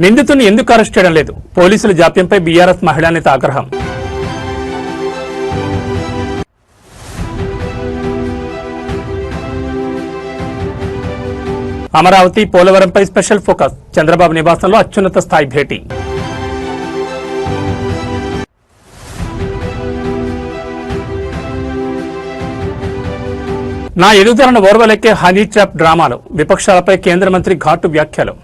నిందితుని ఎందుకు అరెస్ట్ చేయడం లేదు? పోలీసుల జాప్యంపై బీఆర్ఎస్ మహిళా నేత ఆగ్రహం. అమరావతి పోలవరంపై స్పెషల్ ఫోకస్. చంద్రబాబు నివాసంలో అత్యున్నత స్థాయి భేటీ. నా ఎదుగుదలను ఓర్వలెక్కే హనీ ట్రాప్ డ్రామాలు. విపక్షాలపై కేంద్ర మంత్రి ఘాటు వ్యాఖ్యలు.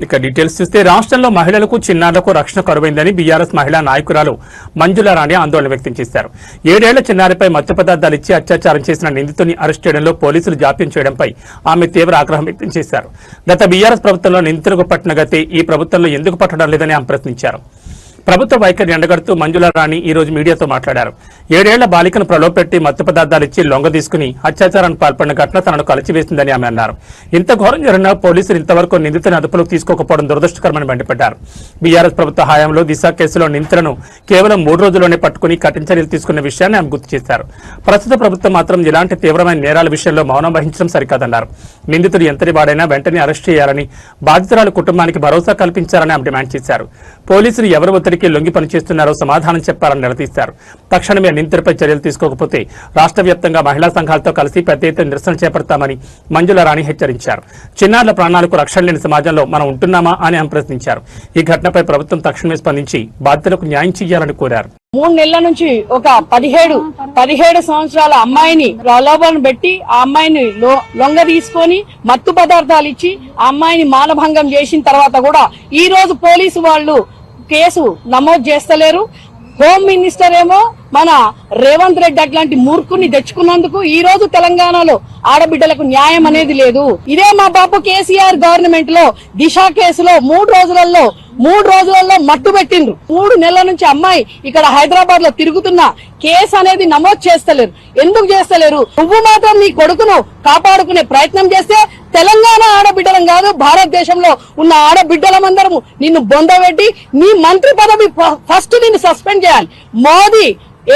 ఇక డీటెయిల్స్ చూస్తే రాష్ట్రంలో మహిళలకు చిన్నారులకు రక్షణ కరువైందని బీఆర్ఎస్ మహిళా నాయకురాలు మంజుల రాణి ఆందోళన వ్యక్తం చేశారు. 7 ఏళ్ల చిన్నారిపై మత్తు పదార్థాలు ఇచ్చి అత్యాచారం చేసిన నిందితుని అరెస్ట్ చేయడంలో పోలీసులు జాప్యం చేయడంపై ఆమె తీవ్ర ఆగ్రహం వ్యక్తం చేశారు. గత బీఆర్ఎస్ ప్రభుత్వంలో నిందితులకు పట్టిన గతి ఈ ప్రభుత్వంలో ఎందుకు పట్టడం లేదని ఆమె ప్రశ్నించారు. ప్రభుత్వ వైఖరి ఎండగడుతూ మంజుల రాణి ఈ రోజు మీడియాతో మాట్లాడారు. 7 ఏళ్ల బాలికను ప్రలోభపెట్టి మత్తు పదార్థాలు ఇచ్చి లొంగ తీసుకుని అత్యాచారానికి పాల్పడిన ఘటన తనను కలిచివేసిందని ఆమె అన్నారు. ఇంత ఘోరం జరిగినా పోలీసులు ఇంతవరకు నిందితుని అదుపులోకి తీసుకోకపోవడం దురదృష్టకరమని మండిపడ్డారు. బీఆర్ఎస్ ప్రభుత్వ హయాంలో దిశ కేసులో నిందితులను కేవలం 3 రోజుల్లోనే పట్టుకుని కఠిన చర్యలు తీసుకున్న విషయాన్ని ఆమె గుర్తు చేశారు. ప్రస్తుత ప్రభుత్వం మాత్రం ఇలాంటి తీవ్రమైన నేరాల విషయంలో మౌనం వహించడం సరికాదన్నారు. నిందితుడు ఎంతటి వాడైనా వెంటనే అరెస్ట్ చేయాలని, బాధితురాల కుటుంబానికి భరోసా కల్పించాలని ఆమె డిమాండ్ చేశారు. పోలీసులు ఎవరు ఒత్తిడికి లొంగి పనిచేస్తున్నారో సమాధానం చెప్పాలని నిలదీశారు. తక్షణమే నిందితుడిపై చర్యలు తీసుకోకపోతే రాష్ట్ర వ్యాప్తంగా మహిళా సంఘాలతో కలిసి పెద్ద ఎత్తున నిరసన చేపడతామని మంజుల రాణి హెచ్చరించారు. చిన్నారుల ప్రాణాలకు రక్షణ లేని సమాజంలో మనం ఉంటున్నామా అని ఆమె ప్రశ్నించారు. ఈ ఘటనపై ప్రభుత్వం తక్షణమే స్పందించి బాధితులకు న్యాయం చేయాలని కోరారు. 3 నెలల నుంచి ఒక 17 సంవత్సరాల అమ్మాయిని ప్రలోభన పెట్టి ఆ అమ్మాయిని లొంగ తీసుకొని మత్తు పదార్థాలు ఇచ్చి ఆ అమ్మాయిని మానభంగం చేసిన తర్వాత కూడా ఈ రోజు పోలీసు వాళ్ళు కేసు నమోదు చేస్తలేరు. హోమ్ మినిస్టర్ ఏమో మన రేవంత్ రెడ్డి అట్లాంటి మూర్ఖుని తెచ్చుకున్నందుకు ఈ రోజు తెలంగాణలో ఆడబిడ్డలకు న్యాయం అనేది లేదు. ఇదే మా బాబు కేసీఆర్ గవర్నమెంట్ లో దిశ కేసులో 3 రోజులలో మట్టు పెట్టిండ్రు. 3 నెలల నుంచి అమ్మాయి ఇక్కడ హైదరాబాద్ లో తిరుగుతున్న కేసు అనేది నమోదు చేస్తలేరు. ఎందుకు చేస్తలేరు? నువ్వు మాత్రం నీ కొడుకును కాపాడుకునే ప్రయత్నం చేస్తే తెలంగాణ ఆడబిడ్డలం కాదు, భారతదేశంలో ఉన్న ఆడబిడ్డలమందరము నిన్ను బొందబెట్టి నీ మంత్రి పదవి ఫస్ట్ నిన్ను సస్పెండ్ చేయాలి. మోదీ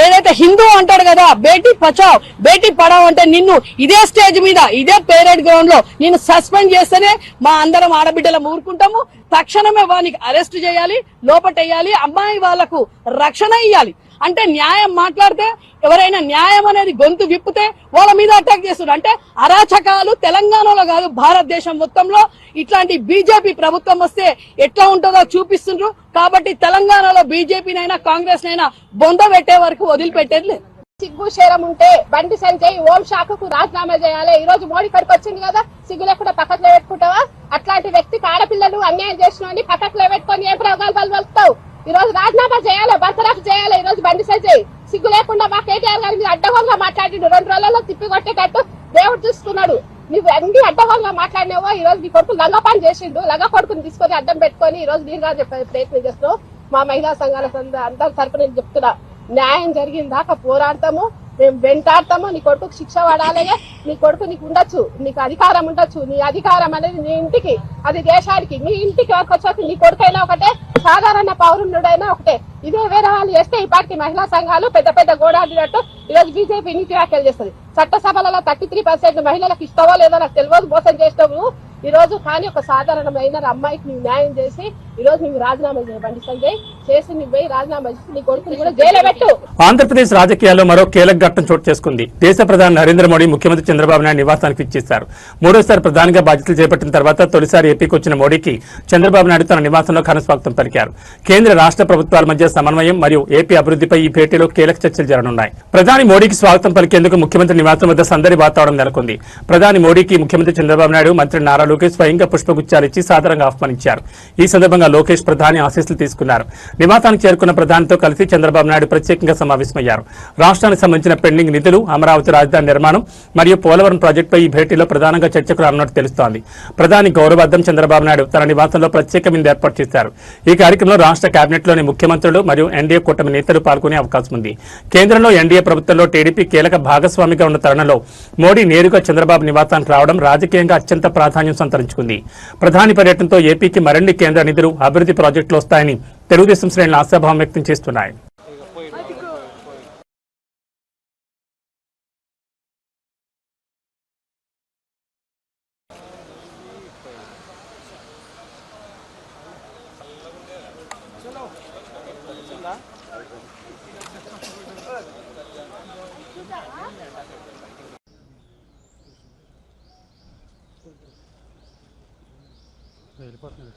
ఏదైతే హిందూ అంటాడు కదా, బేటీ బచావ్ బేటీ పడావ్ అంటే నిన్ను ఇదే స్టేజ్ మీద ఇదే పేరేడ్ గ్రౌండ్ లో నిన్ను సస్పెండ్ చేస్తేనే మా అందరం ఆడబిడ్డలం ఊరుకుంటాము. తక్షణమే వానికి అరెస్ట్ చేయాలి, లోపటేయాలి, అమ్మాయి వాళ్లకు రక్షణ ఇయ్యాలి. అంటే న్యాయం మాట్లాడితే ఎవరైనా న్యాయం అనేది గొంతు విప్పితే వాళ్ళ మీద అటాక్ చేస్తున్నారు. అంటే అరాచకాలు తెలంగాణలో కాదు భారతదేశం మొత్తంలో ఇట్లాంటి బీజేపీ ప్రభుత్వం వస్తే ఎట్లా ఉంటుందో చూపిస్తుండ్రు. కాబట్టి తెలంగాణలో బీజేపీనైనా కాంగ్రెస్ నైనా బొంద పెట్టే వరకు వదిలిపెట్టేది లేదు. సిగ్గు శరం ఉంటే బండి సంజయ్ హోం శాఖకు రాజీనామా చేయాలి. ఈ రోజు మోడీ కడికి వచ్చింది కదా, సిగ్గు లేకుండా పక్కట్లో పెట్టుకుంటావా? అట్లాంటి వ్యక్తికి ఆడపిల్లలు అన్యాయం చేసిన పక్కట్లో పెట్టుకొని ఏ ప్రయోగాలు వెళ్తావు? ఈ రోజు రాజీనామా చేయాలి, బర్తరఫ్ చేయాలి. ఈ రోజు బండి సంజయ్ సిగ్గు లేకుండా మా కేటీఆర్ గారి మీద అడ్డగోలుగా మాట్లాడిండు. 2 రోజులలో తిప్పి కొట్టేటట్టు దేవుడు చూస్తున్నాడు. నువ్వు అన్ని అడ్డగోలుగా మాట్లాడినావో ఈ రోజు నీ కొడుకు లంగ పని చేసిండు. లంగ కొడుకుని తీసుకొని అడ్డం పెట్టుకొని ఈ రోజు నీరుగా చెప్పే ప్రయత్నం చేస్తున్నావు. మా మహిళా సంఘాల అందరి తరపున నేను చెప్తున్నా, న్యాయం జరిగిన దాకా పోరాడతాము, మేము వెంటాడతాము. నీ కొడుకు శిక్ష పడాలి. నీ కొడుకు నీకు ఉండొచ్చు, నీకు అధికారం ఉండొచ్చు. నీ అధికారం అనేది నీ ఇంటికి, అది దేశానికి. నీ ఇంటికి వచ్చాక నీ కొడుకైనా ఒకటే, సాధారణ పౌరుడైనా ఒకటే. ఇదే వేరే వాళ్ళు చేస్తే ఈ పార్టీ మహిళా సంఘాలు పెద్ద గోడాడినట్టు ఈ రోజు బీజేపీ నీతి వ్యాఖ్యలు చేస్తుంది. చట్టసభలలో 33% మహిళలకు ఇస్తావో లేదో నాకు తెలియదు, మోసం చేస్తావు ఈ రోజు. కానీ ఒక సాధారణమైన అమ్మాయికి నువ్వు న్యాయం చేసి ఈ రోజు నువ్వు రాజీనామా చేయ బండి సంజయ్ చేసి నువ్వు పోయి రాజీనామా చేసి నీ కొడుకుని కూడా జైలు పెట్టు. ఆంధ్రప్రదేశ్ రాజకీయాల్లో మరో కీలక ఘట్టం చోటు చేసుకుంది. దేశ ప్రధాని నరేంద్ర మోడీ ముఖ్యమంత్రి చంద్రబాబు నాయుడు నివాసానికి ఇచ్చేశారు. 3వసారి ప్రధానిగా బాధ్యతలు చేపట్టిన తర్వాత తొలిసారి ఏపీకి వచ్చిన మోడీకి చంద్రబాబు నాయుడు తన నివాసంలో ఘనస్వాగతం పలికారు. కేంద్ర రాష్ట్ర ప్రభుత్వాల మధ్య సమన్వయం మరియు ఏపీ అభివృద్ధిపై ఈ భేటీలో కీలక చర్చలు జరగనున్నాయి. ప్రధాని మోడీకి స్వాగతం పలికేందుకు ముఖ్యమంత్రి నివాసం వద్ద సందడి వాతావరణం నెలకొంది. ప్రధాని మోడీకి ముఖ్యమంత్రి చంద్రబాబు నాయుడు, మంత్రి నారా లోకేష్ స్వయంగా పుష్పగుచ్చాలిచ్చి సాదరంగా ఆహ్వానించారు. ఈ సందర్భంగా లోకేష్ ప్రధాని ఆశీస్సులు తీసుకున్నారు. నివాసానికి చేరుకున్న ప్రధానితో కలిసి చంద్రబాబు నాయుడు ప్రత్యేకంగా సమావేశమయ్యారు. రాష్ట్రానికి సంబంధించిన పెండింగ్ నిధులు, అమరావతి రాజధాని నిర్మాణం మరియు పోలవరం ప్రాజెక్టుపై ఈ భేటీలో ప్రధానంగా చర్చకు రానున్నట్టు తెలుస్తోంది. ప్రధాని గౌరవార్థం చంద్రబాబు నాయుడు తన నివాసంలో ప్రత్యేక విందు ఏర్పాటు చేశారు. ఈ కార్యక్రమంలో రాష్ట్ర కేబినెట్లోని ముఖ్యమంత్రులు మరియు ఎన్డీఏ కూటమి నేతలు పాల్గొనే అవకాశం ఉంది. కేంద్రంలో ఎన్డీఏ ప్రభుత్వంలో టీడీపీ కీలక భాగస్వామిగా ఉన్న తరుణంలో మోడీ నేరుగా చంద్రబాబు నివాసానికి రావడం రాజకీయంగా అత్యంత ప్రాధాన్యం సంతరించుకుంది. ప్రధాని పర్యటనతో ఏపీకి మరిన్ని కేంద్ర నిధులు, అభివృద్ధి ప్రాజెక్టులు వస్తాయని తెలుగుదేశం శ్రేణులు ఆశాభావం వ్యక్తం చేస్తున్నాయి. వెళ్ళిపోతుంది.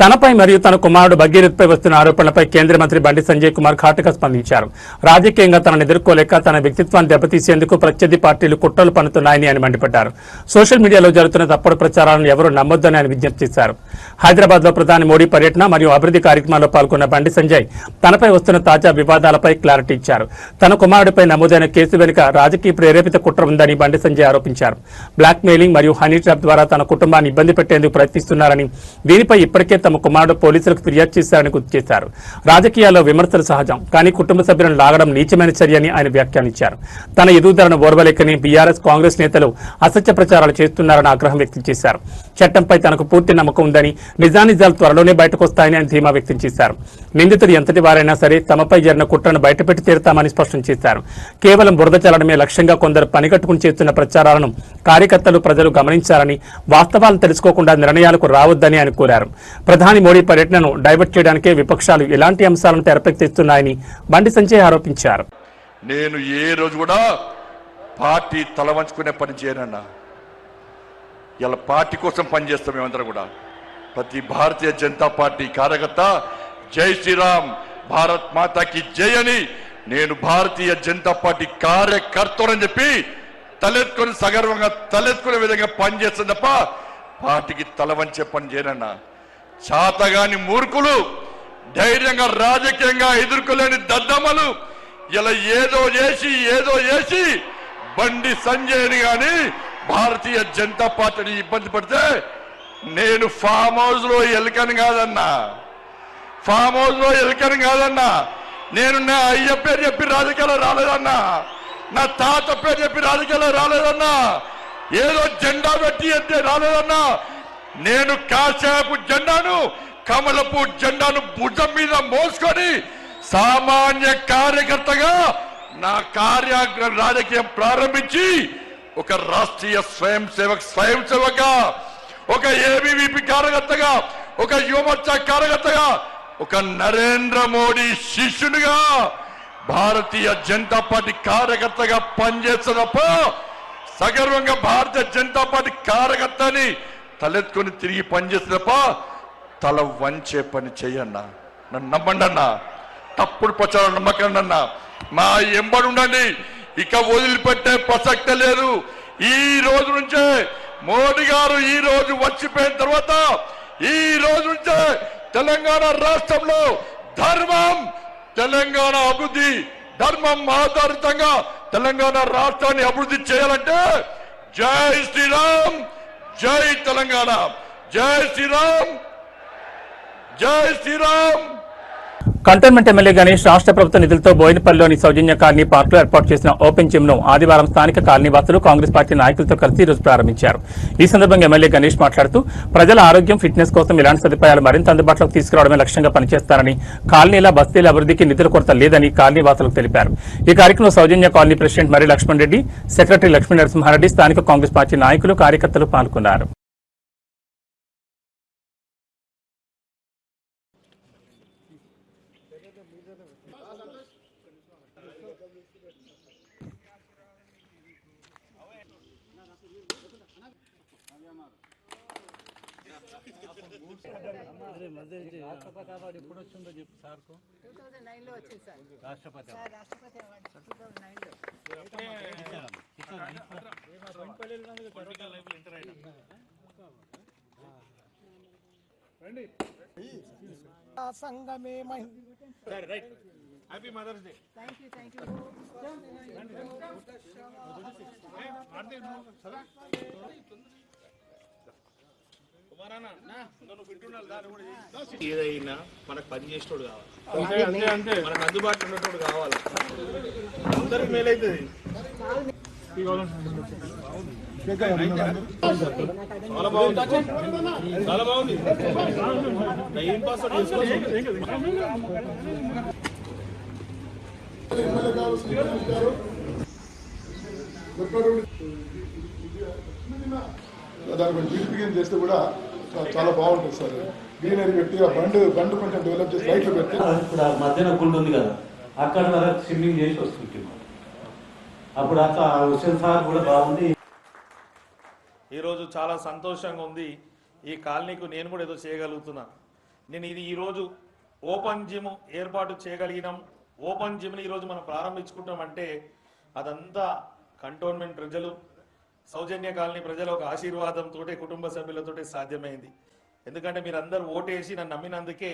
తనపై మరియు తన కుమారుడు భగీరథ్పై వస్తున్న ఆరోపణలపై కేంద్ర మంత్రి బండి సంజయ్ కుమార్ ఘాటుగా స్పందించారు. రాజకీయంగా తనను ఎదుర్కోలేక తన వ్యక్తిత్వాన్ని దెబ్బతీసేందుకు ప్రత్యర్థి పార్టీలు కుట్రలు పన్నుతున్నాయని ఆయన మండిపడ్డారు. సోషల్ మీడియాలో జరుగుతున్న తప్పుడు ప్రచారాలను ఎవరూ నమ్మొద్దని ఆయన విజ్ఞప్తి చేశారు. హైదరాబాద్ లో ప్రధాని మోడీ పర్యటన మరియు అభివృద్ధి కార్యక్రమాల్లో పాల్గొన్న బండి సంజయ్ తనపై వస్తున్న తాజా వివాదాలపై క్లారిటీ ఇచ్చారు. తన కుమారుడిపై నమోదైన కేసు వెనుక రాజకీయ ప్రేరేపిత కుట్ర ఉందని బండి సంజయ్ ఆరోపించారు. బ్లాక్ మెయిలింగ్ మరియు హనీ ట్రాప్ ద్వారా తన కుటుంబాన్ని ఇబ్బంది పెట్టేందుకు ప్రయత్నిస్తున్నారని, దీనిపై ఇప్పటికే తమ కుమారుడు పోలీసులకు ఫిర్యాదు చేశారని గుర్తు చేశారు. రాజకీయాల్లో విమర్శలు సహజం, కానీ కుటుంబ సభ్యులను లాగడం నీచమైన చర్యని ఆయన వ్యాఖ్యానించారు. తన ఎదుగుదలను ఓర్వలేకని బీఆర్ఎస్ కాంగ్రెస్ నేతలు అసత్య ప్రచారాలు చేస్తున్నారని ఆగ్రహం వ్యక్తం చేశారు. చట్టంపై తనకు పూర్తి నమ్మకం ఉందని, నిజానిజాలు త్వరలోనే బయటకు వస్తాయని ఆయన ధీమా వ్యక్తం చేశారు. నిందితుడు ఎంతటి వారైనా సరే తమపై జరిగిన కుట్రను బయటపెట్టి తీరుతామని స్పష్టం చేశారు. కేవలం బురద చల్లడమే లక్ష్యంగా కొందరు పనిగట్టుకుని చేస్తున్న ప్రచారాలను కార్యకర్తలు, ప్రజలు గమనించాలని, వాస్తవాలను తెలుసుకోకుండా నిర్ణయాలకు రావద్దని ఆయన కోరారు. ప్రధాని మోడీ పర్యటనను డైవర్ట్ చేయడానికే విపక్షాలు ఇలాంటి అంశాలను తెరపెక్కిస్తున్నాయని బండి సంజయ్ ఆరోపించారు. నేను ఏ రోజు కూడా పార్టీ తలవంచుకునే పని చేయనన్నా. ఇలా పార్టీ కోసం పనిచేస్తాం మేమందరం కూడా. ప్రతి భారతీయ జనతా పార్టీ కార్యకర్త జై శ్రీరామ్, భారత్ మాతాకి జై అని నేను భారతీయ జనతా పార్టీ కార్యకర్తలని చెప్పి తలెత్తుకొని సగర్వంగా తలెత్తుకునే విధంగా పనిచేస్తాం తప్ప పార్టీకి తలవంచే పని చేయనన్నా. చాతగాని మూర్ఖులు, ధైర్యంగా రాజకీయంగా ఎదుర్కోలేని దద్దమ్మలు ఇలా ఏదో చేసి బండి సంజయ్ని గాని భారతీయ జనతా పార్టీని ఇబ్బంది పడితే నేను ఫామ్ హౌస్ లో ఎలుకని కాదన్నా, ఫామ్ హౌస్ లో ఎలుకని కాదన్నా. నేను నా అయ్య పేరు చెప్పి రాజకీయాలు రాలేదన్నా, నా తాత పేరు చెప్పి రాజకీయాలు రాలేదన్నా, ఏదో జెండా పెట్టి అంటే రాలేదన్నా. నేను కాశాపు జెండాను, కమలపు జెండాను భుజం మీద మోసుకొని సామాన్య కార్యకర్తగా నా రాజకీయం ప్రారంభించి ఒక రాష్ట్రీయ స్వయం సేవక, ఒక ఏబీవీపీ కార్యకర్తగా, ఒక యువమోర్చా కార్యకర్తగా, ఒక నరేంద్ర మోడీ శిష్యునిగా భారతీయ జనతా పార్టీ కార్యకర్తగా పనిచేస్తున్నప్ప సగర్వంగా భారతీయ జనతా పార్టీ కార్యకర్తని తలెత్తుకొని తిరిగి పనిచేస్తున్నప్ప తల వంచే పని చెయ్యన్నా. నన్ను నమ్మండి అన్నా, తప్పుడు ప్రచారం నమ్మకండి అన్నా. మా ఎంబడి ఉండండి, ఇక వదిలిపెట్టే ప్రసక్తే లేదు. ఈ రోజు నుంచే మోడీ గారు ఈ రోజు వచ్చిపోయిన తర్వాత ఈ రోజు నుంచే తెలంగాణ రాష్ట్రంలో ధర్మం, తెలంగాణ అభివృద్ధి, ధర్మం ఆధారితంగా తెలంగాణ రాష్ట్రాన్ని అభివృద్ధి చేయాలంటే జై శ్రీరామ్, జై తెలంగాణ, జై శ్రీరామ్, జై శ్రీరామ్. కంటోన్మెంట్ ఎమ్మెల్యే గణేష్ రాష్ట్ర ప్రభుత్వ నిధులతో బోయినపల్లిలోని సౌజన్య కాలనీ పార్కులో ఏర్పాటు చేసిన ఓపెన్ జిమ్ ను ఆదివారం స్థానిక కాలనీవాసులు కాంగ్రెస్ పార్టీ నాయకులతో కలిసి ఈరోజు ప్రారంభించారు. ఈ సందర్భంగా ఎమ్మెల్యే గణేష్ మాట్లాడుతూ ప్రజల ఆరోగ్యం, ఫిట్నెస్ కోసం ఇలాంటి సదుపాయాలు మరింత అందుబాటులోకి తీసుకురావడమే లక్ష్యంగా పనిచేస్తారని, కాలనీల బస్తీల అభివృద్ధికి నిధుల కొరత లేదని కాలనీవాసులకు తెలిపారు. ఈ కార్యక్రమంలో సౌజన్య కాలనీ ప్రెసిడెంట్ మరి లక్ష్మణ్ రెడ్డి, సెక్రటరీ లక్ష్మీ నరసింహారెడ్డి, స్థానిక కాంగ్రెస్ పార్టీ నాయకులు, కార్యకర్తలు పాల్గొన్నారు. రాష్ట్రపతి అవార్డు ఎప్పుడు వచ్చిందో చెప్పు సార్కు. 2009లో వచ్చింది సార్. రాష్ట్రపతి అవార్డు 2009లో. సంగమే happy mother's day. Thank you. ఏదైనా మనకు పని చేసేటోడు కావాలి, మనకు అందుబాటులో ఉన్నటోడు కావాలి, అందరికి మేలైతుంది. చాలా బాగుంది, చాలా బాగుంది. టైం పాస్ దాని బ్యూటిఫికేషన్ చేస్తే కూడా చాలా బాగుంటుంది సార్. గ్రీనరీ పెట్టి ఆ బండ్ కొంచెం డెవలప్ చేసి లైట్లు పెట్టి ఇప్పుడు ఆ మధ్యన గుండు ఉంది కదా, అక్కడ వరకు స్విమ్మింగ్ చేసి వస్తుంటాం. అప్పుడు అట్లా హుస్సేన్ సార్ కూడా బాగుంది. ఈరోజు చాలా సంతోషంగా ఉంది. ఈ కాలనీకు నేను కూడా ఏదో చేయగలుగుతున్నా. నేను ఇది ఈరోజు ఓపెన్ జిమ్ ఏర్పాటు చేయగలిగినాం. ఓపెన్ జిమ్ని ఈరోజు మనం ప్రారంభించుకుంటామంటే అదంతా కంటోన్మెంట్ ప్రజలు, సౌజన్య కాలనీ ప్రజల ఒక ఆశీర్వాదంతో, కుటుంబ సభ్యులతో సాధ్యమైంది. ఎందుకంటే మీరందరూ ఓటేసి నన్ను నమ్మినందుకే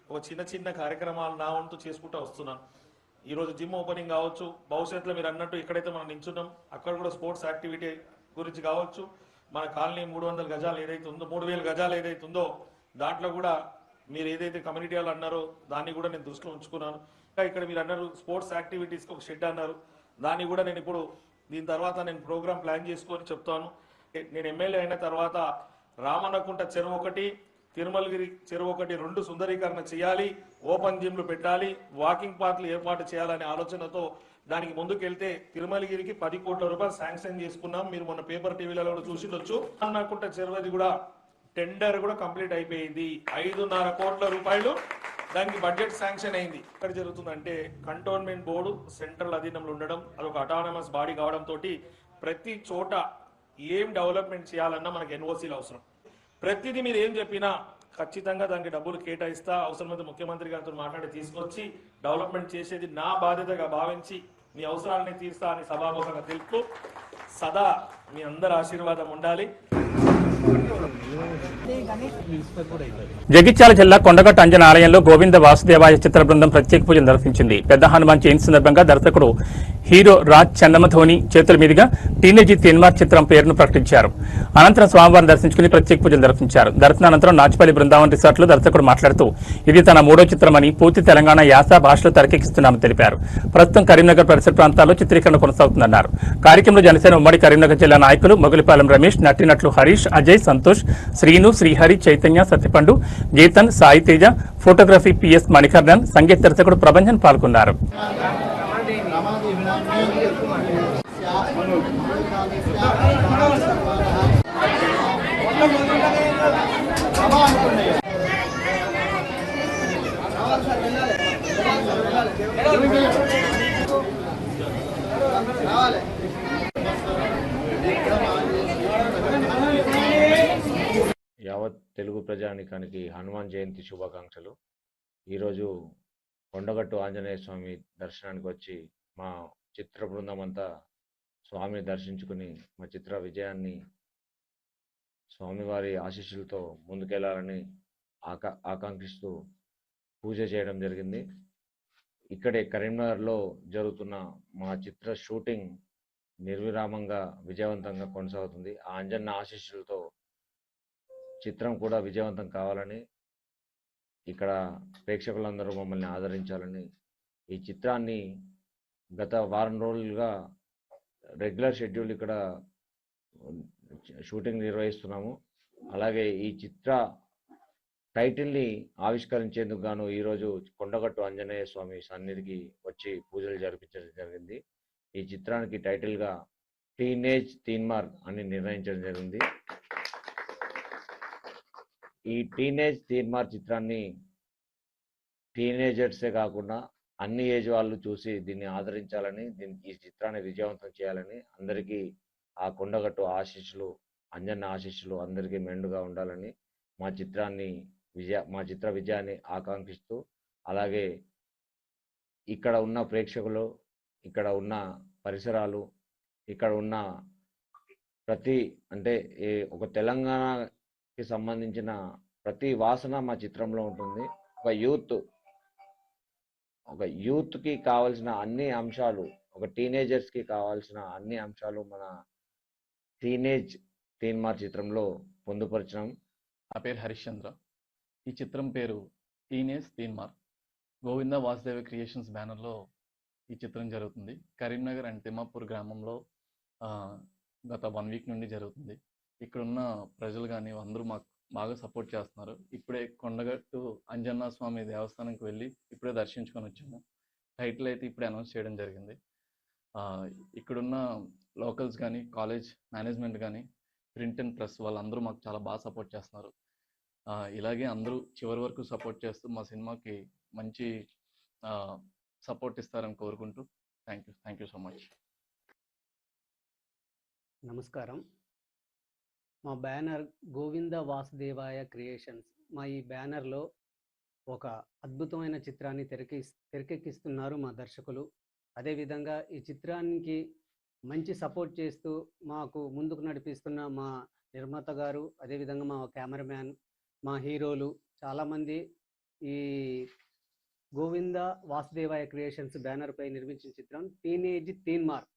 ఒక చిన్న చిన్న కార్యక్రమాలు నా వంతు చేసుకుంటూ వస్తున్నాను. ఈరోజు జిమ్ ఓపెనింగ్ కావచ్చు, భవిష్యత్తులో మీరు అన్నట్టు ఎక్కడైతే మనం నించున్నాం అక్కడ కూడా స్పోర్ట్స్ యాక్టివిటీ గురించి కావచ్చు, మన కాలనీ 300 గజాలు ఏదైతే ఉందో, 3000 గజాలు ఏదైతే ఉందో దాంట్లో కూడా మీరు ఏదైతే కమ్యూనిటీ వాళ్ళు అన్నారో దాన్ని కూడా నేను దృష్టిలో ఉంచుకున్నాను. ఇక్కడ మీరు అన్నారు స్పోర్ట్స్ యాక్టివిటీస్కి ఒక షెడ్ అన్నారు, దాన్ని కూడా నేను ఇప్పుడు దీని తర్వాత నేను ప్రోగ్రామ్ ప్లాన్ చేసుకొని చెప్తాను. నేను ఎమ్మెల్యే అయిన తర్వాత రామన్నకుంట చెరువు ఒకటి, తిరుమలగిరి చెరువు ఒకటి 2 సుందరీకరణ చేయాలి, ఓపెన్ జిమ్లు పెట్టాలి, వాకింగ్ పార్క్లు ఏర్పాటు చేయాలనే ఆలోచనతో దానికి ముందుకెళ్తే తిరుమలగిరికి 10 కోట్ల రూపాయలు శాంక్షన్ చేసుకున్నాం. మీరు మొన్న పేపర్ టీవీలలో కూడా చూసిండొచ్చు. రామన్నకుంట చెరువుది కూడా టెండర్ కూడా కంప్లీట్ అయిపోయింది. 5.5 కోట్ల రూపాయలు దానికి బడ్జెట్ శాంక్షన్ అయింది. ఎక్కడ జరుగుతుందంటే కంటోన్మెంట్ బోర్డు సెంట్రల్ అధీనంలో ఉండడం, అదొక అటానమస్ బాడీ కావడంతో ప్రతి చోట ఏం డెవలప్మెంట్ చేయాలన్నా మనకి ఎన్ఓసీలు అవసరం. ప్రతిదీ మీరు ఏం చెప్పినా ఖచ్చితంగా దానికి డబ్బులు కేటాయిస్తా, అవసరమైతే ముఖ్యమంత్రి గారితో మాట్లాడి తీసుకొచ్చి డెవలప్మెంట్ చేసేది నా బాధ్యతగా భావించి మీ అవసరాలని తీర్స్తా అని సభాముఖంగా తెలుపుతూ సదా మీ అందరి ఆశీర్వాదం ఉండాలి. జగిత్యాల జిల్లా కొండగట్టు అంజన ఆలయంలో గోవింద వాసుదేవాయ చిత్ర బృందం ప్రత్యేక పూజలు నిర్వహించింది. పెద్ద హనుమాన్ జయంతి సందర్భంగా దర్శకుడు హీరో రాజ్ చందమధోని చేతుల మీదుగా టీనేజీ తీన్మార్ చిత్రం పేరును ప్రకటించారు. అనంతరం స్వామివారిని దర్శించుకుని ప్రత్యేక పూజలు నిర్వహించారు. దర్శనానంతరం నాచుపల్లి బృందావన్ రిసార్ట్ లో దర్శకుడు మాట్లాడుతూ ఇది తన 3వ చిత్రమని, పూర్తి తెలంగాణ యాస భాషలో తెరకెక్కిస్తున్నామని తెలిపారు. ప్రస్తుతం కరీంనగర్ పరిసర ప్రాంతాల్లో చిత్రీకరణ కొనసాగుతుందన్నారు. కార్యక్రమంలో జనసేన ఉమ్మడి కరీంనగర్ జిల్లా నాయకులు మొగలిపాలెం రమేష్, నటినట్లు హరీష్, అజయ్, సంతోష్, శ్రీను, శ్రీహరి, చైతన్య, సత్యపండు, గీతన్, సాయి తేజ, ఫోటోగ్రఫీ పిఎస్ మణికర్ణన్, సంగీత దర్శకుడు ప్రభంజన్ పాల్గొన్నారు. యావత్ తెలుగు ప్రజానికానికి హనుమాన్ జయంతి శుభాకాంక్షలు. ఈరోజు కొండగట్టు ఆంజనేయ స్వామి దర్శనానికి వచ్చి మా చిత్ర బృందం అంతా స్వామిని దర్శించుకుని మా చిత్ర విజయాన్ని స్వామివారి ఆశీస్సులతో ముందుకెళ్లాలని ఆకాంక్షిస్తూ పూజ చేయడం జరిగింది. ఇక్కడే కరీంనగర్లో జరుగుతున్న మా చిత్ర షూటింగ్ నిర్విరామంగా విజయవంతంగా కొనసాగుతుంది. ఆ అంజన్న ఆశీస్సులతో చిత్రం కూడా విజయవంతం కావాలని, ఇక్కడ ప్రేక్షకులందరూ మమ్మల్ని ఆదరించాలని, ఈ చిత్రాన్ని గత వారం రోజులుగా రెగ్యులర్ షెడ్యూల్ ఇక్కడ షూటింగ్ నిర్వహిస్తున్నాము. అలాగే ఈ చిత్ర టైటిల్ని ఆవిష్కరించేందుకు గాను ఈరోజు కొండగట్టు ఆంజనేయ స్వామి సన్నిధికి వచ్చి పూజలు జరిపించడం జరిగింది. ఈ చిత్రానికి టైటిల్గా టీనేజ్ తీన్మార్ అని నిర్ణయించడం జరిగింది. ఈ టీనేజ్ తీన్మార్ చిత్రాన్ని టీనేజర్సే కాకుండా అన్ని ఏజ్ వాళ్ళు చూసి దీన్ని ఆదరించాలని, ఈ చిత్రాన్ని విజయవంతం చేయాలని, అందరికీ ఆ కొండగట్టు ఆశీస్సులు, అంజన్న ఆశీస్సులు అందరికీ మెండుగా ఉండాలని మా చిత్ర విజయాన్ని ఆకాంక్షిస్తూ, అలాగే ఇక్కడ ఉన్న ప్రేక్షకులు, ఇక్కడ ఉన్న పరిసరాలు, ఇక్కడ ఉన్న ప్రతి ఒక తెలంగాణకి సంబంధించిన ప్రతి వాసన మా చిత్రంలో ఉంటుంది. ఒక యూత్కి కావాల్సిన అన్ని అంశాలు, ఒక టీనేజర్స్కి కావాల్సిన అన్ని అంశాలు మన టీనేజ్ తీన్మార్ చిత్రంలో పొందుపరిచినాం. నా పేరు హరిశ్చంద్ర. ఈ చిత్రం పేరు టీనేజ్ తీన్మార్. గోవింద వాసుదేవ క్రియేషన్స్ బ్యానర్లో ఈ చిత్రం జరుగుతుంది. కరీంనగర్ అండ్ తిమ్మాపూర్ గ్రామంలో గత 1 వీక్ నుండి జరుగుతుంది. ఇక్కడున్న ప్రజలు కానీ అందరూ మాకు బాగా సపోర్ట్ చేస్తున్నారు. ఇప్పుడే కొండగట్టు అంజన్న స్వామి దేవస్థానంకి వెళ్ళి ఇప్పుడే దర్శించుకొని వచ్చాము. టైటిల్ అయితే ఇప్పుడే అనౌన్స్ చేయడం జరిగింది. ఇక్కడున్న లోకల్స్ కానీ, కాలేజ్ మేనేజ్మెంట్ కానీ, ప్రింట్ అండ్ ప్రెస్ వాళ్ళందరూ మాకు చాలా బాగా సపోర్ట్ చేస్తున్నారు. ఇలాగే అందరూ చివరి వరకు సపోర్ట్ చేస్తూ మా సినిమాకి మంచి సపోర్ట్ ఇస్తారని కోరుకుంటూ థ్యాంక్ యూ సో మచ్. నమస్కారం. మా బ్యానర్ గోవింద వాసుదేవాయ క్రియేషన్స్. మా ఈ బ్యానర్లో ఒక అద్భుతమైన చిత్రాన్ని తెరకెక్కిస్తున్నారు మా దర్శకులు. అదేవిధంగా ఈ చిత్రానికి మంచి సపోర్ట్ చేస్తూ మాకు ముందుకు నడిపిస్తున్న మా నిర్మాత గారు, అదేవిధంగా మా కెమెరామ్యాన్, మా హీరోలు చాలామంది ఈ గోవింద వాసుదేవాయ క్రియేషన్స్ బ్యానర్పై నిర్మించిన చిత్రం టీనేజ్ తీన్మార్.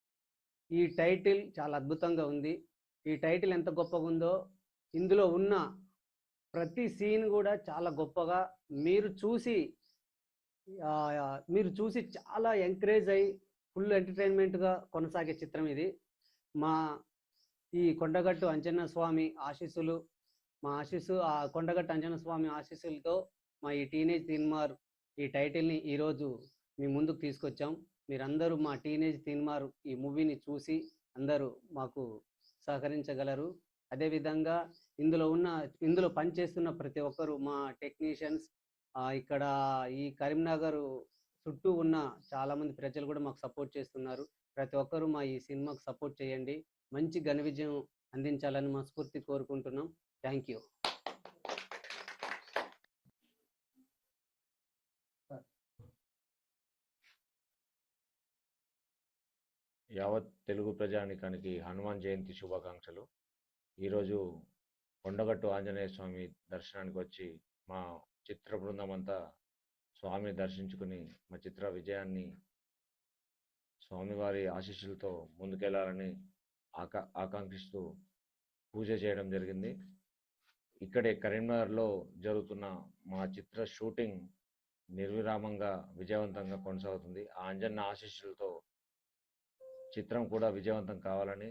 ఈ టైటిల్ చాలా అద్భుతంగా ఉంది. ఈ టైటిల్ ఎంత గొప్పగా ఉందో ఇందులో ఉన్న ప్రతి సీన్ కూడా చాలా గొప్పగా మీరు చూసి చాలా ఎంకరేజ్ అయ్యి ఫుల్ ఎంటర్టైన్మెంట్గా కొనసాగే చిత్రం ఇది. మా ఈ కొండగట్టు అంజన్న స్వామి ఆశీస్సులు, ఆ కొండగట్టు అంజన్న స్వామి ఆశీస్సులతో మా ఈ టీనేజ్ తీన్మార్ ఈ టైటిల్ని ఈరోజు మీ ముందుకు తీసుకొచ్చాం. మీరందరూ మా టీనేజ్ తీన్మార్ ఈ మూవీని చూసి అందరూ మాకు సహకరించగలరు. అదేవిధంగా ఇందులో పనిచేస్తున్న ప్రతి ఒక్కరు మా టెక్నీషియన్స్, ఇక్కడ ఈ కరీంనగర్ చుట్టూ ఉన్న చాలామంది ప్రజలు కూడా మాకు సపోర్ట్ చేస్తున్నారు. ప్రతి ఒక్కరూ మా ఈ సినిమాకు సపోర్ట్ చేయండి. మంచి ఘన విజయం అందించాలని మనస్ఫూర్తి కోరుకుంటున్నాం. Thank you. యావత్ తెలుగు ప్రజానికానికి హనుమాన్ జయంతి శుభాకాంక్షలు. ఈరోజు కొండగట్టు ఆంజనేయ స్వామి దర్శనానికి వచ్చి మా చిత్ర బృందం అంతా స్వామిని దర్శించుకుని మా చిత్ర విజయాన్ని స్వామివారి ఆశీస్సులతో ముందుకెళ్లాలని ఆకాంక్షిస్తూ పూజ చేయడం జరిగింది. ఇక్కడే కరీంనగర్లో జరుగుతున్న మా చిత్ర షూటింగ్ నిర్విరామంగా విజయవంతంగా కొనసాగుతుంది. ఆ అంజన్న ఆశీస్సులతో చిత్రం కూడా విజయవంతం కావాలని,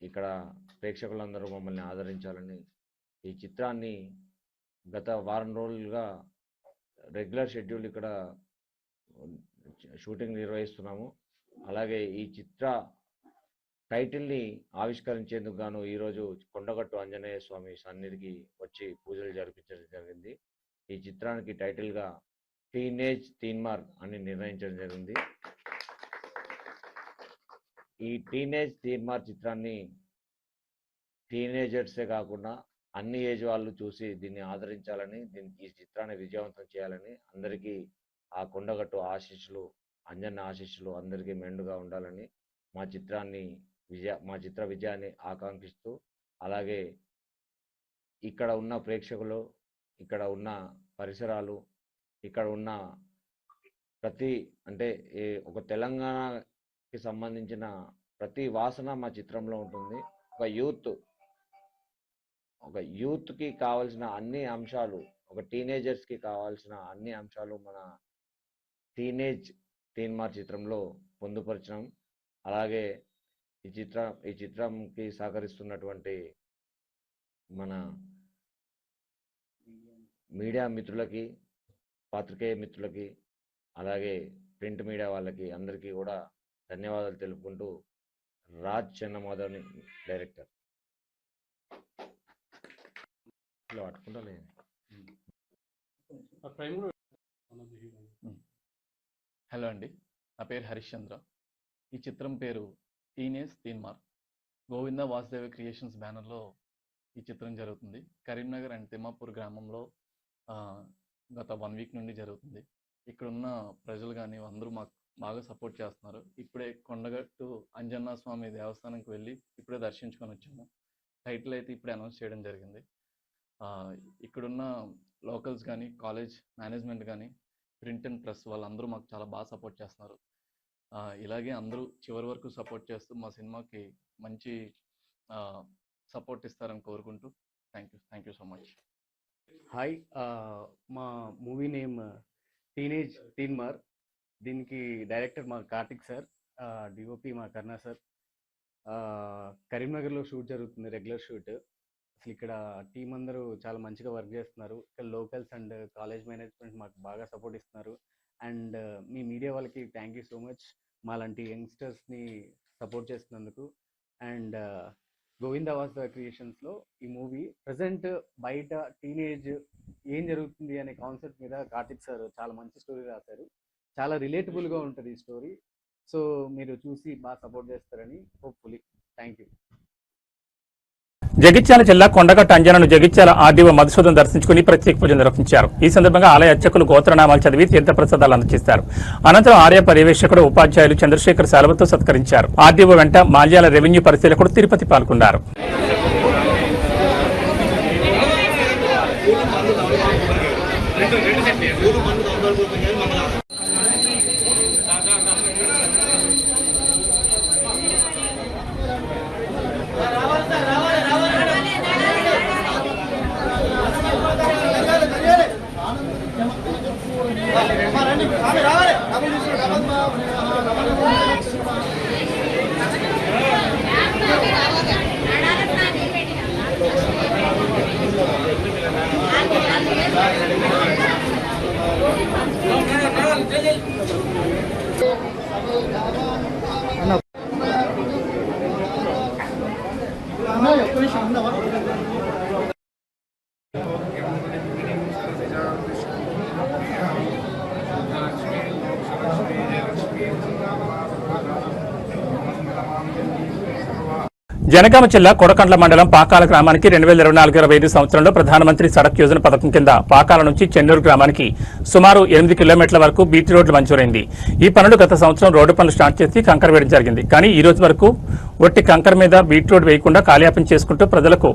ఇక్కడ ప్రేక్షకులందరూ మమ్మల్ని ఆదరించాలని, ఈ చిత్రాన్ని గత వారం రోజులుగా రెగ్యులర్ షెడ్యూల్ ఇక్కడ షూటింగ్ నిర్వహిస్తున్నాము. అలాగే ఈ చిత్ర టైటిల్ని ఆవిష్కరించేందుకు గాను ఈరోజు కొండగట్టు ఆంజనేయ స్వామి సన్నిధికి వచ్చి పూజలు జరిపించడం జరిగింది. ఈ చిత్రానికి టైటిల్గా టీనేజ్ తీన్మార్ అని నిర్ణయించడం జరిగింది. ఈ టీనేజ్ తీన్మార్ చిత్రాన్ని టీనేజర్సే కాకుండా అన్ని ఏజ్ వాళ్ళు చూసి దీన్ని ఆదరించాలని, ఈ చిత్రాన్ని విజయవంతం చేయాలని, అందరికీ ఆ కొండగట్టు ఆశీస్సులు, అంజన్న ఆశీస్సులు అందరికీ మెండుగా ఉండాలని మా చిత్ర విజయాన్ని ఆకాంక్షిస్తూ, అలాగే ఇక్కడ ఉన్న ప్రేక్షకులు, ఇక్కడ ఉన్న పరిసరాలు, ఇక్కడ ఉన్న ఒక తెలంగాణకి సంబంధించిన ప్రతి వాసన మా చిత్రంలో ఉంటుంది. ఒక యూత్కి కావాల్సిన అన్ని అంశాలు, ఒక టీనేజర్స్కి కావాల్సిన అన్ని అంశాలు మన టీనేజ్ తీన్మార్ చిత్రంలో పొందుపరచడం. అలాగే ఈ చిత్రంకి సహకరిస్తున్నటువంటి మన మీడియా మిత్రులకి, పాత్రికేయ మిత్రులకి, అలాగే ప్రింట్ మీడియా వాళ్ళకి అందరికీ కూడా ధన్యవాదాలు తెలుపుకుంటూ, రాజ్ చెన్నమాధవ్ని డైరెక్టర్. హలో అండి, నా పేరు హరిశ్చంద్ర. ఈ చిత్రం పేరు టీనేజ్ తీన్మార్. గోవింద వాసుదేవ క్రియేషన్స్ బ్యానర్లో ఈ చిత్రం జరుగుతుంది. కరీంనగర్ అండ్ తిమ్మాపూర్ గ్రామంలో గత 1 వీక్ నుండి జరుగుతుంది. ఇక్కడున్న ప్రజలు కానీ అందరూ మాకు బాగా సపోర్ట్ చేస్తున్నారు. ఇప్పుడే కొండగట్టు అంజన్న స్వామి దేవస్థానంకి వెళ్ళి ఇప్పుడే దర్శించుకొని వచ్చాము. టైటిల్ అయితే ఇప్పుడే అనౌన్స్ చేయడం జరిగింది. ఇక్కడున్న లోకల్స్ కానీ, కాలేజ్ మేనేజ్మెంట్ కానీ, ప్రింట్ అండ్ ప్రెస్ వాళ్ళందరూ మాకు చాలా బాగా సపోర్ట్ చేస్తున్నారు. ఇలాగే అందరూ చివరి వరకు సపోర్ట్ చేస్తూ మా సినిమాకి మంచి సపోర్ట్ ఇస్తారని కోరుకుంటూ thank you so much. Hi, మా మూవీ నేమ్ టీనేజ్ తీన్మార్. దీనికి డైరెక్టర్ మా కార్తిక్ సార్, డిఓపి మా కర్ణా సార్. కరీంనగర్లో షూట్ జరుగుతుంది, రెగ్యులర్ షూట్. అసలు ఇక్కడ టీం అందరూ చాలా మంచిగా వర్క్ చేస్తున్నారు. ఇక్కడ లోకల్స్ అండ్ కాలేజ్ మేనేజ్మెంట్ మాకు బాగా సపోర్ట్ ఇస్తున్నారు. అండ్ మీ మీడియా వాళ్ళకి థ్యాంక్ యూ సో మచ్, మాలాంటి యంగ్స్టర్స్ని సపోర్ట్ చేస్తున్నందుకు. అండ్ గోవిందా వాసుదేవ క్రియేషన్స్లో ఈ మూవీ ప్రజెంట్ బయట టీనేజ్ ఏం జరుగుతుంది అనే కాన్సెప్ట్ మీద కార్తిక్ సార్ చాలా మంచి స్టోరీ రాశారు. చాలా రిలేటబుల్గా ఉంటుంది ఈ స్టోరీ. సో మీరు చూసి బాగా సపోర్ట్ చేస్తారని హోప్ఫుల్లీ. Thank you. జగిత్యాల జిల్లా కొండగట్టు అంజనను జగిత్యాల ఆర్డీఓ మధుసూదన్ దర్శించుకుని ప్రత్యేక పూజలు నిర్వహించారు. ఈ సందర్భంగా ఆలయ అర్చకులు గోత్రనామాలు చదివి తీర్థప్రసాదాలు అందజేశారు. అనంతరం ఆలయ పర్యవేక్షకుడు ఉపాధ్యాయులు చంద్రశేఖర్ శాలువతో సత్కరించారు. ఆర్డీఓ వెంట మాల్యాల రెవెన్యూ పరిశీలకుడు తిరుపతి పాల్గొన్నారు. జనగామ జిల్లా కొడకండ్ల మండలం పాకాల గ్రామానికి 2024-25 సంవత్సరంలో ప్రధానమంత్రి సడక్ యోజన పథకం కింద పాకాల నుంచి చెన్నూరు గ్రామానికి సుమారు 8 కిలోమీటర్ల వరకు బీటీ రోడ్లు మంజూరైంది. ఈ పనులు గత సంవత్సరం రోడ్డు పనులు స్టార్ట్ చేసి కంకర వేయడం జరిగింది. కానీ ఈ రోజు వరకు ఒట్టి కంకర మీద బీటీ రోడ్ వేయకుండా కాలయాపన చేసుకుంటూ ప్రజలకు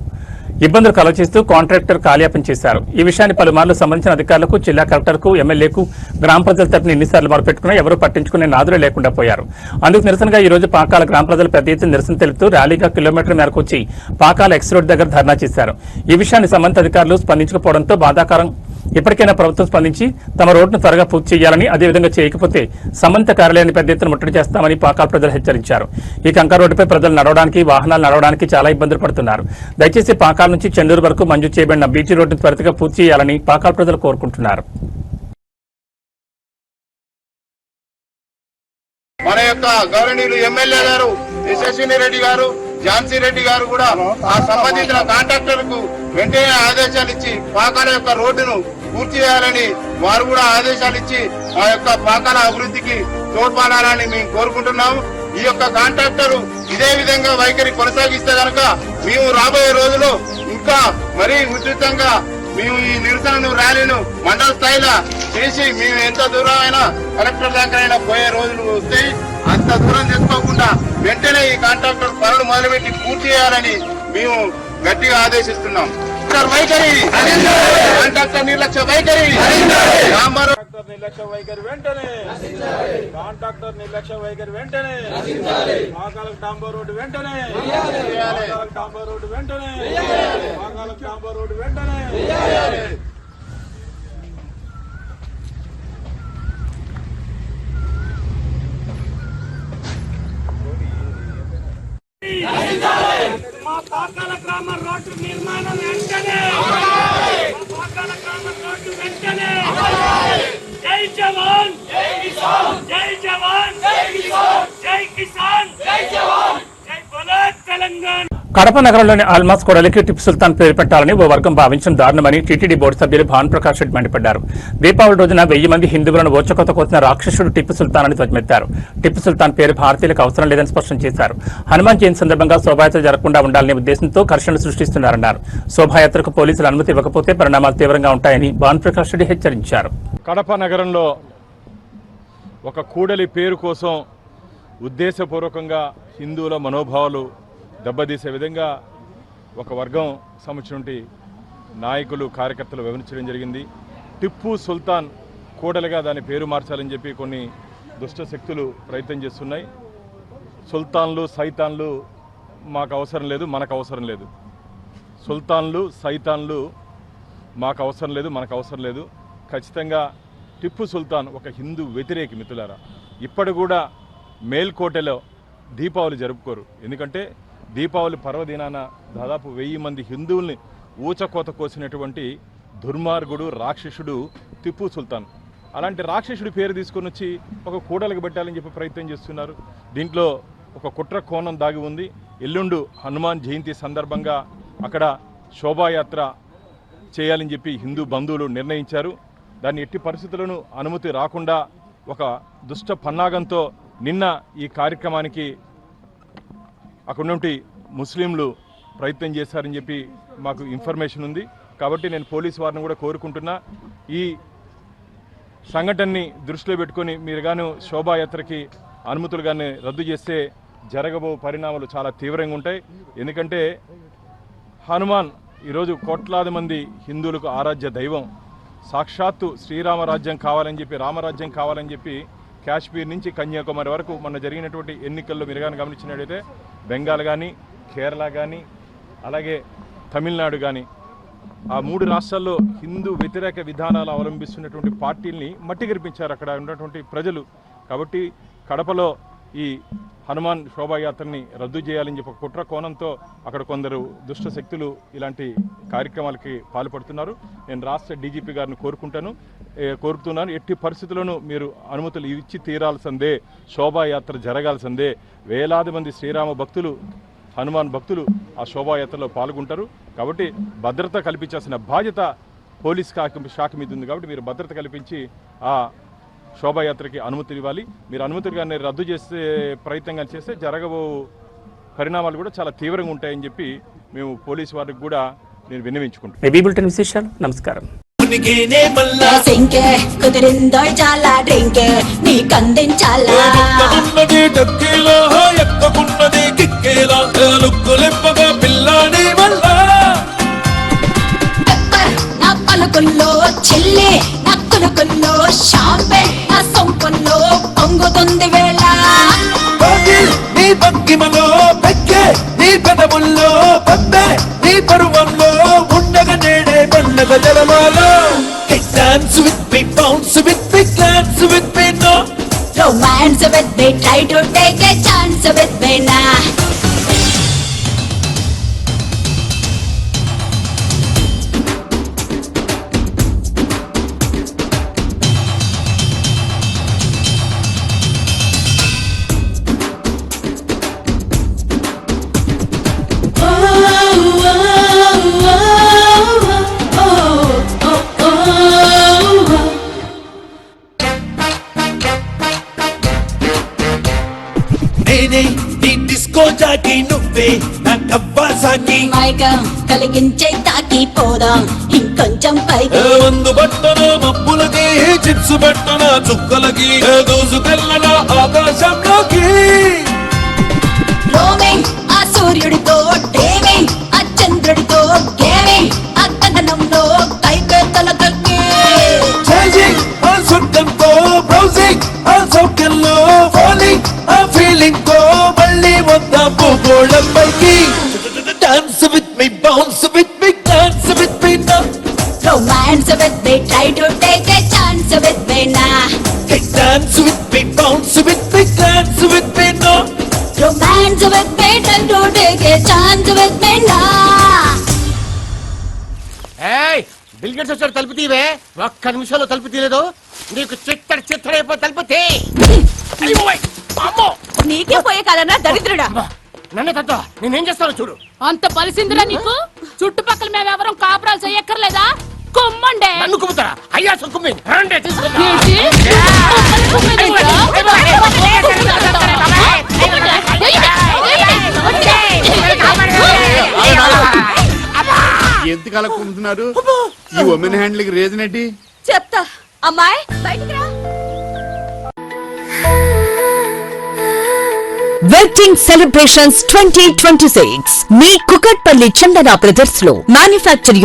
ఇబ్బందులు కలగచేస్తూ కాంట్రాక్టర్ కాలయాపన చేశారు. ఈ విషయాన్ని పలుమార్లు సంబంధించిన అధికారులకు, జిల్లా కలెక్టర్కు, ఎమ్మెల్యేకు, గ్రామ ప్రజల తరపున ఎన్నిసార్లు మొరపెట్టుకున్నా ఎవరూ పట్టించుకునే నాదులే లేకుండా పోయారు. అందుకు నిరసనగా ఈ రోజు పాకాల గ్రామ ప్రజలు పెద్ద ఎత్తున నిరసన తెలుపుతూ ర్యాలీగా కిలోమీటర్ల మేరకు వచ్చి పాకాల ఎక్స్ రోడ్ దగ్గర ధర్నా చేశారు. ఈ విషయాన్ని సంబంధిత అధికారులు స్పందించకపోవడంతో బాధాకరం. ఇప్పటికైనా ప్రభుత్వం స్పందించి తమ రోడ్డును త్వరగా పూర్తి చేయాలని, అదేవిధంగా చేయకపోతే సంబంధిత కార్యాలయాన్ని పెద్ద ఎత్తున ముట్టడి చేస్తామని పాకాల ప్రజలు హెచ్చరించారు. ఈ కంకర రోడ్డుపై ప్రజలు నడవడానికి, వాహనాలు నడవడానికి చాలా ఇబ్బందులు పడుతున్నారు. దయచేసి పాకాల నుంచి చెన్నూరు వరకు మంజూరు చేయబడిన బీటీ రోడ్డును త్వరగా పూర్తి చేయాలని పాకాల ప్రజలు కోరుకుంటున్నారు. మన యొక్క గౌరవనీయులు ఎమ్మెల్యే గారు యశస్విని రెడ్డి గారు, ఝాన్సీ రెడ్డి గారు కూడా ఆ సంబంధించిన కాంట్రాక్టర్కు వెంటనే ఆదేశాలు ఇచ్చి పాకాల యొక్క రోడ్డును పూర్తి చేయాలని వారు కూడా ఆదేశాలు ఇచ్చి ఆ యొక్క పాకాల అభివృద్ధికి తోడ్పడాలని మేము కోరుకుంటున్నాము. ఈ యొక్క కాంట్రాక్టర్ ఇదే విధంగా వైఖరి కొనసాగిస్తే కనుక మేము రాబోయే రోజుల్లో ఇంకా మరీ ఉధృతంగా మేము ఈ నిరసనను ర్యాలీను మండల స్థాయిలో చేసి మేము ఎంత దూరమైనా కలెక్టర్ దాకా పోయే రోజులు వస్తాయి. అంత దూరం తెచ్చుకోకుండా వెంటనే ఈ కాంట్రాక్టర్ పనులు మొదలుపెట్టి పూర్తి చేయాలని మేము గట్టిగా ఆదేశిస్తున్నాం. వైఖరి కాంట్రాక్టర్ నిర్లక్ష్య వైఖరి, నిర్లక్ష్య వైఖరి వెంటనే, కాంట్రాక్టర్ నిర్లక్ష్య వైఖరి వెంటనే, పాకాలకు డాంబర్ రోడ్డు వెంటనే, డాంబర్ రోడ్డు వెంటనే, పాకాలకు డాంబర్ రోడ్డు వెంటనే. మా పాకాల గ్రామ రోడ్డు నిర్మాణం వెంటనే, పాకాల గ్రామ రోడ్డు వెంటనే. జై జవాన్, జై కిసాన్, జై జవాన్, జై కిసాన్, జై కిసాన్, జై జవాన్, జై బోలో తెలంగాణ. కడప నగరంలోని ఆల్మాస్ కొడలికి టిప్పు సుల్తాన్ పేరు పెట్టాలని ఓ వర్గం భావించడం దారుణమని టీటీడీ బోర్డు సభ్యులు భానుప్రకాష్ రెడ్డి మండిపడ్డారు. దీపావళి రోజున 1000 మంది హిందువులను ఓచకొత కోసిన రాక్షసుడు టిప్పు సుల్తాన్ అని ధ్వజమెత్తారు. టిప్పు సుల్తాన్ పేరు భారతీయులకు అవసరం లేదని స్పష్టం చేశారు. హనుమాన్ జయంతి సందర్భంగా శోభాయాత్ర జరగకుండా ఉండాలనే ఉద్దేశంతో ఘర్షణలు సృష్టిస్తున్నారన్నారు. శోభాయాత్రకు పోలీసులు అనుమతి ఇవ్వకపోతే పరిణామాలు తీవ్రంగా ఉంటాయని భానుప్రకాష్ రెడ్డి హెచ్చరించారు. కడప నగరంలో ఒక కూడలి పేరు కోసం ఉద్దేశపూర్వకంగా హిందువుల మనోభావాలు దెబ్బతీసే విధంగా ఒక వర్గం సంబంధించినటువంటి నాయకులు, కార్యకర్తలు వివరించడం జరిగింది. టిప్పు సుల్తాన్ కూడలిగా దాని పేరు మార్చాలని చెప్పి కొన్ని దుష్ట శక్తులు ప్రయత్నం చేస్తున్నాయి. సుల్తాన్లు, సైతాన్లు మాకు అవసరం లేదు, మనకు అవసరం లేదు. సుల్తాన్లు సైతాన్లు మాకు అవసరం లేదు, మనకు అవసరం లేదు. ఖచ్చితంగా టిప్పు సుల్తాన్ ఒక హిందూ వ్యతిరేకి మిత్రులారా. ఇప్పటి కూడా మేల్కోటలో దీపావళి జరుపుకోరు. ఎందుకంటే దీపావళి పర్వదినాన దాదాపు 1000 మంది హిందువుల్ని ఊచకోత కోసినటువంటి దుర్మార్గుడు రాక్షసుడు టిప్పు సుల్తాన్. అలాంటి రాక్షసుడి పేరు తీసుకొని వచ్చి ఒక కూడలికి పెట్టాలని చెప్పి ప్రయత్నం చేస్తున్నారు. దీంట్లో ఒక కుట్ర కోణం దాగి ఉంది. ఎల్లుండు హనుమాన్ జయంతి సందర్భంగా అక్కడ శోభాయాత్ర చేయాలని చెప్పి హిందూ బంధువులు నిర్ణయించారు. దాన్ని ఎట్టి పరిస్థితులను అనుమతి రాకుండా ఒక దుష్ట పన్నాగంతో నిన్న ఈ కార్యక్రమానికి అక్కడ నుండి ముస్లింలు ప్రయత్నం చేశారని చెప్పి మాకు ఇన్ఫర్మేషన్ ఉంది. కాబట్టి నేను పోలీసు వారిని కూడా కోరుకుంటున్నా, ఈ సంఘటనని దృష్టిలో పెట్టుకొని మీరు కానీ శోభాయాత్రకి అనుమతులు కానీ రద్దు చేస్తే జరగబో పరిణామాలు చాలా తీవ్రంగా ఉంటాయి. ఎందుకంటే హనుమాన్ ఈరోజు కోట్లాది మంది హిందువులకు ఆరాధ్య దైవం. సాక్షాత్తు శ్రీరామరాజ్యం కావాలని చెప్పి, రామరాజ్యం కావాలని చెప్పి కాశ్మీర్ నుంచి కన్యాకుమారి వరకు మొన్న జరిగినటువంటి ఎన్నికల్లో మీరు కానీ గమనించినట్టయితే బెంగాల్ కానీ, కేరళ కానీ, అలాగే తమిళనాడు కానీ, ఆ 3 రాష్ట్రాల్లో హిందూ వ్యతిరేక విధానాలు అవలంబిస్తున్నటువంటి పార్టీల్ని మట్టి గరిపించారు అక్కడ ఉన్నటువంటి ప్రజలు. కాబట్టి కడపలో ఈ హనుమాన్ శోభాయాత్రని రద్దు చేయాలని చెప్పి కుట్ర కోణంతో అక్కడ కొందరు దుష్ట శక్తులు ఇలాంటి కార్యక్రమాలకి పాల్పడుతున్నారు. నేను రాష్ట్ర డీజీపీ గారిని కోరుతున్నాను, ఎట్టి పరిస్థితుల్లోనూ మీరు అనుమతులు ఇచ్చి తీరాల్సిందే, శోభాయాత్ర జరగాల్సిందే. వేలాది మంది శ్రీరామ భక్తులు, హనుమాన్ భక్తులు ఆ శోభాయాత్రలో పాల్గొంటారు. కాబట్టి భద్రత కల్పించాల్సిన బాధ్యత పోలీస్ శాఖ మీద ఉంది. కాబట్టి మీరు భద్రత కల్పించి ఆ శోభాయాత్రకి అనుమతులు ఇవ్వాలి. మీరు అనుమతులు కానీ రద్దు చేసే ప్రయత్నం చేస్తే జరగబో పరిణామాలు కూడా చాలా తీవ్రంగా ఉంటాయని చెప్పి మేము పోలీసు వారికి కూడా నేను విన్నవించుకుంటాను. నమస్కారం. కుదిరిందో చాలా డ్రింక్ నీకందించాలా నా పలుకుల్లో చెల్లి, నా కులుకుల్లో షాంపే, నా సొంపుల్లో పొంగుతుంది వేళ. నీ భంగిమలో పెక్కే, నీ పెదవుల్లో పద్మే, నీ పరువంలో ఉండగా నేడే పండగ జలమాలో. Dance with me, bounce with me, dance with me, no. Romance with me, try to take a chance with me now. నువ్వే నా కవ్వాసాకి మైకం కలిగించే తాకి పోదాం ఇంకొంచెం పైకి. మందు బట్టన మబ్బులకి, చిప్స్ బట్టన చుక్కలకి, దూసుకెళ్ళన ఆకాశంలోకి. రోమింగ్ ఆ సూర్యుడితో, డ్రీమింగ్ ఆ చంద్రుడితో, గేమింగ్ ఆ కథనంలో కైపెత్తలకి. చేంజింగ్ ఆ స్వర్గంతో, బ్రౌజింగ్ ఆ సౌఖ్యంలో, ఫాలింగ్ ఆ ఫీలింగ్ తో మళ్ళీ వద్దాం భూగోళం పైకి. Dance with me, bounce with me, dance with me now. Romance with me, try to take a chance with me now. Dance with me, bounce with me, dance with me now. Romance with me, try to take a chance with me now. Hey, bill gates వచ్చాడు, తలుపు తీవే. ఒక్క నిమిషంలో తలుపు తీయలేదు, నీకు చిత్తడైపో తలుపు తీ. నీకే పోయే కాలన్నా దరిద్రుడా. నన్నే తత్వ నేనేం చేస్తాను చూడు. అంత బలిసిందిరా నీకు? చుట్టుపక్కల మేమెవరం కాపురాలు చెయ్యక్కర్లేదా? కుమ్మండే. నన్ను కుమ్ముతారా? అయ్యా కుమ్మి రండి తీసుకుంటా. ఎందుకు అలా కుమ్ముతున్నారు? ఈ ఉమెన్ హ్యాండ్లింగ్ రీజన్ ఏంటి చెప్తా. అమ్మాయి బయటికి రా. వెడ్డింగ్ సెలబ్రేషన్స్ 2026 మీ కుకట్పల్లి చందన బ్రదర్స్ లో మ్యానుఫ్యాక్చర్